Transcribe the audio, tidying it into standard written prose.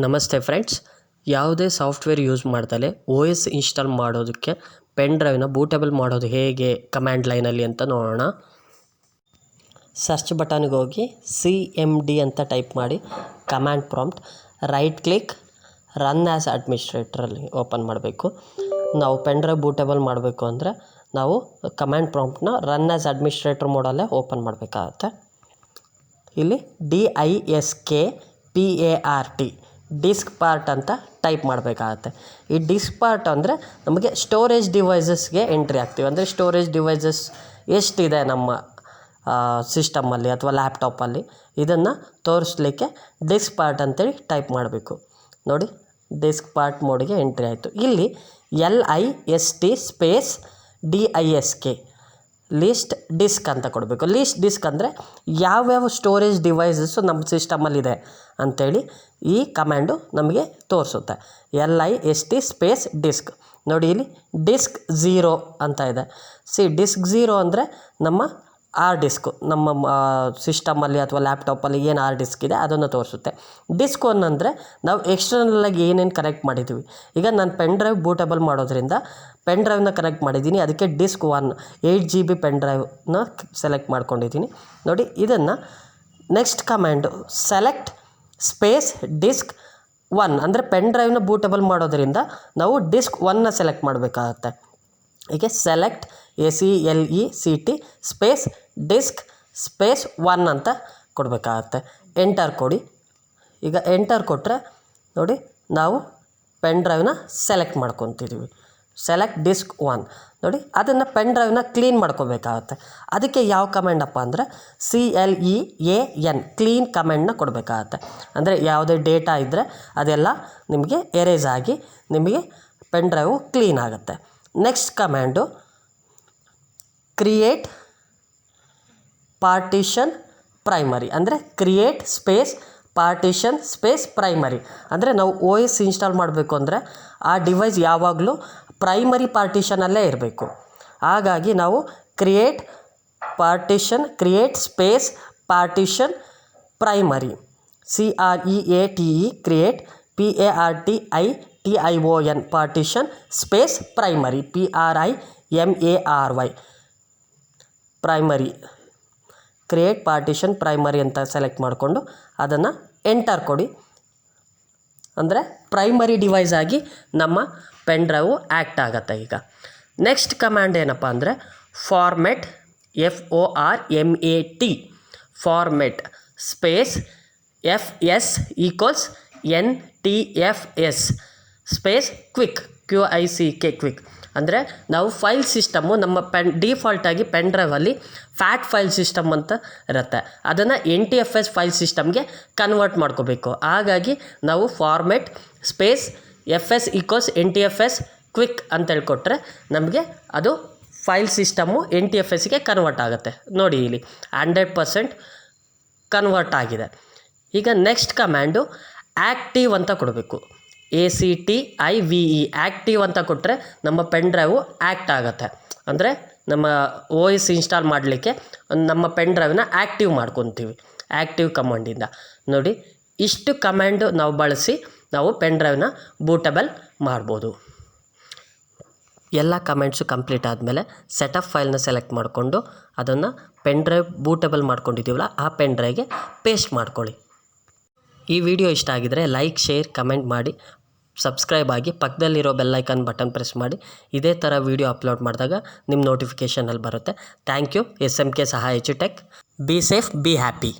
ನಮಸ್ತೆ ಫ್ರೆಂಡ್ಸ್, ಯಾವುದೇ software use ಮಾಡ್ದಲೇ OS install ಮಾಡೋದಕ್ಕೆ ಪೆನ್ ಡ್ರೈವ್ನ ಬೂಟೇಬಲ್ ಮಾಡೋದು ಹೇಗೆ ಕಮ್ಯಾಂಡ್ ಲೈನಲ್ಲಿ ಅಂತ ನೋಡೋಣ. ಸರ್ಚ್ ಬಟನ್ಗೆ ಹೋಗಿ CMD ಅಂತ ಟೈಪ್ ಮಾಡಿ command prompt right click run as ಅಡ್ಮಿನಿಸ್ಟ್ರೇಟ್ರಲ್ಲಿ ಓಪನ್ ಮಾಡಬೇಕು. ನಾವು ಪೆನ್ ಡ್ರೈವ್ ಬೂಟೇಬಲ್ ಮಾಡಬೇಕು ಅಂದರೆ ನಾವು ಕಮ್ಯಾಂಡ್ ಪ್ರಾಂಪ್ಟ್ನ ರನ್ ಆ್ಯಸ್ ಅಡ್ಮಿನಿಸ್ಟ್ರೇಟರ್ ಮೋಡಲ್ಲೇ ಓಪನ್ ಮಾಡಬೇಕಾಗತ್ತೆ. ಇಲ್ಲಿ DISKPART ಡಿಸ್ಕ್ ಪಾರ್ಟ್ ಅಂತ ಟೈಪ್ ಮಾಡಬೇಕಾಗತ್ತೆ. ಈ ಡಿಸ್ಕ್ ಪಾರ್ಟ್ ಅಂದರೆ ನಮಗೆ ಸ್ಟೋರೇಜ್ ಡಿವೈಸಸ್ಗೆ ಎಂಟ್ರಿ ಆಗ್ತೀವಿ. ಅಂದರೆ ಸ್ಟೋರೇಜ್ ಡಿವೈಸಸ್ ಎಷ್ಟಿದೆ ನಮ್ಮ ಸಿಸ್ಟಮಲ್ಲಿ ಅಥವಾ ಲ್ಯಾಪ್ಟಾಪಲ್ಲಿ ಇದನ್ನು ತೋರಿಸ್ಲಿಕ್ಕೆ ಡಿಸ್ಕ್ ಪಾರ್ಟ್ ಅಂತೇಳಿ ಟೈಪ್ ಮಾಡಬೇಕು. ನೋಡಿ, ಡಿಸ್ಕ್ ಪಾರ್ಟ್ ಮೋಡಿಗೆ ಎಂಟ್ರಿ ಆಯಿತು. ಇಲ್ಲಿ LIST space DISK list disk ಅಂತ ಕೊಡಬೇಕು. ಲೀಸ್ಟ್ ಡಿಸ್ಕ್ ಅಂದರೆ ಯಾವ್ಯಾವ ಸ್ಟೋರೇಜ್ ಡಿವೈಸಸ್ಸು ನಮ್ಮ ಸಿಸ್ಟಮಲ್ಲಿದೆ ಅಂಥೇಳಿ ಈ ಕಮ್ಯಾಂಡು ನಮಗೆ ತೋರಿಸುತ್ತೆ. LIST space disk. ನೋಡಿ, ಇಲ್ಲಿ ಡಿಸ್ಕ್ 0 ಅಂತ ಇದೆ. ಡಿಸ್ಕ್ 0 ಅಂದರೆ ನಮ್ಮ ಡಿಸ್ಕು, ನಮ್ಮ ಸಿಸ್ಟಮಲ್ಲಿ ಅಥವಾ ಲ್ಯಾಪ್ಟಾಪಲ್ಲಿ ಏನು ಡಿಸ್ಕ್ ಇದೆ ಅದನ್ನು ತೋರಿಸುತ್ತೆ. ಡಿಸ್ಕ್ 1 ಅಂದರೆ ನಾವು ಎಕ್ಸ್ಟರ್ನಲ್ಲಾಗಿ ಏನೇನು ಕನೆಕ್ಟ್ ಮಾಡಿದ್ದೀವಿ. ಈಗ ನಾನು ಪೆನ್ ಡ್ರೈವ್ ಬೂಟೇಬಲ್ ಮಾಡೋದ್ರಿಂದ ಪೆನ್ ಡ್ರೈವ್ನ ಕನೆಕ್ಟ್ ಮಾಡಿದ್ದೀನಿ, ಅದಕ್ಕೆ ಡಿಸ್ಕ್ 1 8 GB ಪೆನ್ ಡ್ರೈವ್ನ ಸೆಲೆಕ್ಟ್ ಮಾಡ್ಕೊಂಡಿದ್ದೀನಿ. ನೋಡಿ, ಇದನ್ನು next command select space disc 1 ಅಂದರೆ ಪೆನ್ ಡ್ರೈವ್ನ ಬೂಟೇಬಲ್ ಮಾಡೋದ್ರಿಂದ ನಾವು ಡಿಸ್ಕ್ 1ನ ಸೆಲೆಕ್ಟ್ ಮಾಡಬೇಕಾಗತ್ತೆ. ಹೀಗೆ select SELECT space disk space 1 ಅಂತ ಕೊಡಬೇಕಾಗತ್ತೆ. ಎಂಟರ್ ಕೊಡಿ. ಈಗ ಎಂಟರ್ ಕೊಟ್ಟರೆ ನೋಡಿ, ನಾವು ಪೆನ್ ಡ್ರೈವ್ನ ಸೆಲೆಕ್ಟ್ ಮಾಡ್ಕೊತಿದ್ದೀವಿ. ಸೆಲೆಕ್ಟ್ ಡಿಸ್ಕ್ 1 ನೋಡಿ, ಅದನ್ನು ಪೆನ್ ಡ್ರೈವ್ನ ಕ್ಲೀನ್ ಮಾಡ್ಕೋಬೇಕಾಗತ್ತೆ. ಅದಕ್ಕೆ ಯಾವ ಕಮೆಂಡಪ್ಪ ಅಂದರೆ CLEAN ಕ್ಲೀನ್ ಕಮೆಂಡನ್ನ ಕೊಡಬೇಕಾಗತ್ತೆ. ಅಂದರೆ ಯಾವುದೇ ಡೇಟಾ ಇದ್ದರೆ ಅದೆಲ್ಲ ನಿಮಗೆ ಎರೇಸ್ ಆಗಿ ನಿಮಗೆ ಪೆನ್ ಡ್ರೈವು ಕ್ಲೀನ್ ಆಗುತ್ತೆ. Next command create partition primary ಅಂದರೆ create space partition space primary ಅಂದರೆ ನಾವು OS ಇನ್ಸ್ಟಾಲ್ ಮಾಡಬೇಕು ಅಂದರೆ ಆ ಡಿವೈಸ್ ಯಾವಾಗಲೂ ಪ್ರೈಮರಿ ಪಾರ್ಟಿಷನಲ್ಲೇ ಇರಬೇಕು. ಹಾಗಾಗಿ ನಾವು create space partition primary CREATE create PARTITION partition space primary PRIMARY primary create partition primary ಅಂತ ಸೆಲೆಕ್ಟ್ ಮಾಡಿಕೊಂಡು ಅದನ್ನು ಎಂಟರ್ ಕೊಡಿ. ಅಂದರೆ ಪ್ರೈಮರಿ ಡಿವೈಸ್ ಆಗಿ ನಮ್ಮ ಪೆನ್ ಡ್ರೈವು ಆ್ಯಕ್ಟ್ ಆಗುತ್ತೆ. ಈಗ ನೆಕ್ಸ್ಟ್ ಕಮ್ಯಾಂಡ್ ಏನಪ್ಪ ಅಂದರೆ format FORMAT format space FS = NTFS space quick QUICK quick ಅಂದರೆ ನಾವು ಫೈಲ್ ಸಿಸ್ಟಮ್ಮು ನಮ್ಮ ಡಿಫಾಲ್ಟಾಗಿ ಪೆನ್ ಡ್ರೈವಲ್ಲಿ ಫ್ಯಾಟ್ ಫೈಲ್ ಸಿಸ್ಟಮ್ ಅಂತ ಇರುತ್ತೆ. ಅದನ್ನು NTFS ಫೈಲ್ ಸಿಸ್ಟಮ್ಗೆ ಕನ್ವರ್ಟ್ ಮಾಡ್ಕೋಬೇಕು. ಹಾಗಾಗಿ ನಾವು format space FS = NTFS quick ಅಂತ ಹೇಳ್ಕೊಟ್ರೆ ನಮಗೆ ಅದು ಫೈಲ್ ಸಿಸ್ಟಮ್ಮು NTFSಗೆ ಕನ್ವರ್ಟ್ ಆಗುತ್ತೆ. ನೋಡಿ, ಇಲ್ಲಿ 100% ಕನ್ವರ್ಟ್ ಆಗಿದೆ. ಈಗ ನೆಕ್ಸ್ಟ್ ಕಮ್ಯಾಂಡು ಆ್ಯಕ್ಟಿವ್ ಅಂತ ಕೊಡಬೇಕು. ACTIVE ಆ್ಯಕ್ಟಿವ್ ಅಂತ ಕೊಟ್ಟರೆ ನಮ್ಮ ಪೆನ್ ಡ್ರೈವು ಆ್ಯಕ್ಟ್ ಆಗುತ್ತೆ. ಅಂದರೆ ನಮ್ಮ OS ಇನ್ಸ್ಟಾಲ್ ಮಾಡಲಿಕ್ಕೆ ನಮ್ಮ ಪೆನ್ ಡ್ರೈವ್ನ ಆ್ಯಕ್ಟಿವ್ ಮಾಡ್ಕೊತೀವಿ ಆ್ಯಕ್ಟಿವ್ ಕಮಾಂಡಿಂದ. ನೋಡಿ, ಇಷ್ಟು ಕಮ್ಯಾಂಡು ನಾವು ಬಳಸಿ ನಾವು ಪೆನ್ ಡ್ರೈವ್ನ ಬೂಟೇಬಲ್ ಮಾಡ್ಬೋದು. ಎಲ್ಲ ಕಮೆಂಟ್ಸು ಕಂಪ್ಲೀಟ್ ಆದಮೇಲೆ ಸೆಟಪ್ ಫೈಲ್ನ ಸೆಲೆಕ್ಟ್ ಮಾಡಿಕೊಂಡು ಅದನ್ನು ಪೆನ್ ಡ್ರೈವ್ ಬೂಟೇಬಲ್ ಮಾಡ್ಕೊಂಡಿದ್ದೀವಲ್ಲ ಆ ಪೆನ್ ಡ್ರೈವ್ಗೆ ಪೇಸ್ಟ್ ಮಾಡ್ಕೊಳ್ಳಿ. ಈ ವಿಡಿಯೋ ಇಷ್ಟ ಆಗಿದರೆ ಲೈಕ್, ಶೇರ್, ಕಮೆಂಟ್ ಮಾಡಿ, ಸಬ್ಸ್ಕ್ರೈಬ್ ಆಗಿ, ಪಕ್ಕದಲ್ಲಿರೋ ಬೆಲ್ಲೈಕನ್ ಬಟನ್ ಪ್ರೆಸ್ ಮಾಡಿ. ಇದೇ ಥರ ವಿಡಿಯೋ ಅಪ್ಲೋಡ್ ಮಾಡಿದಾಗ ನಿಮ್ಮ ನೋಟಿಫಿಕೇಷನಲ್ಲಿ ಬರುತ್ತೆ. Thank you. SMK ಸಹಾಯ tech. Be safe, be happy.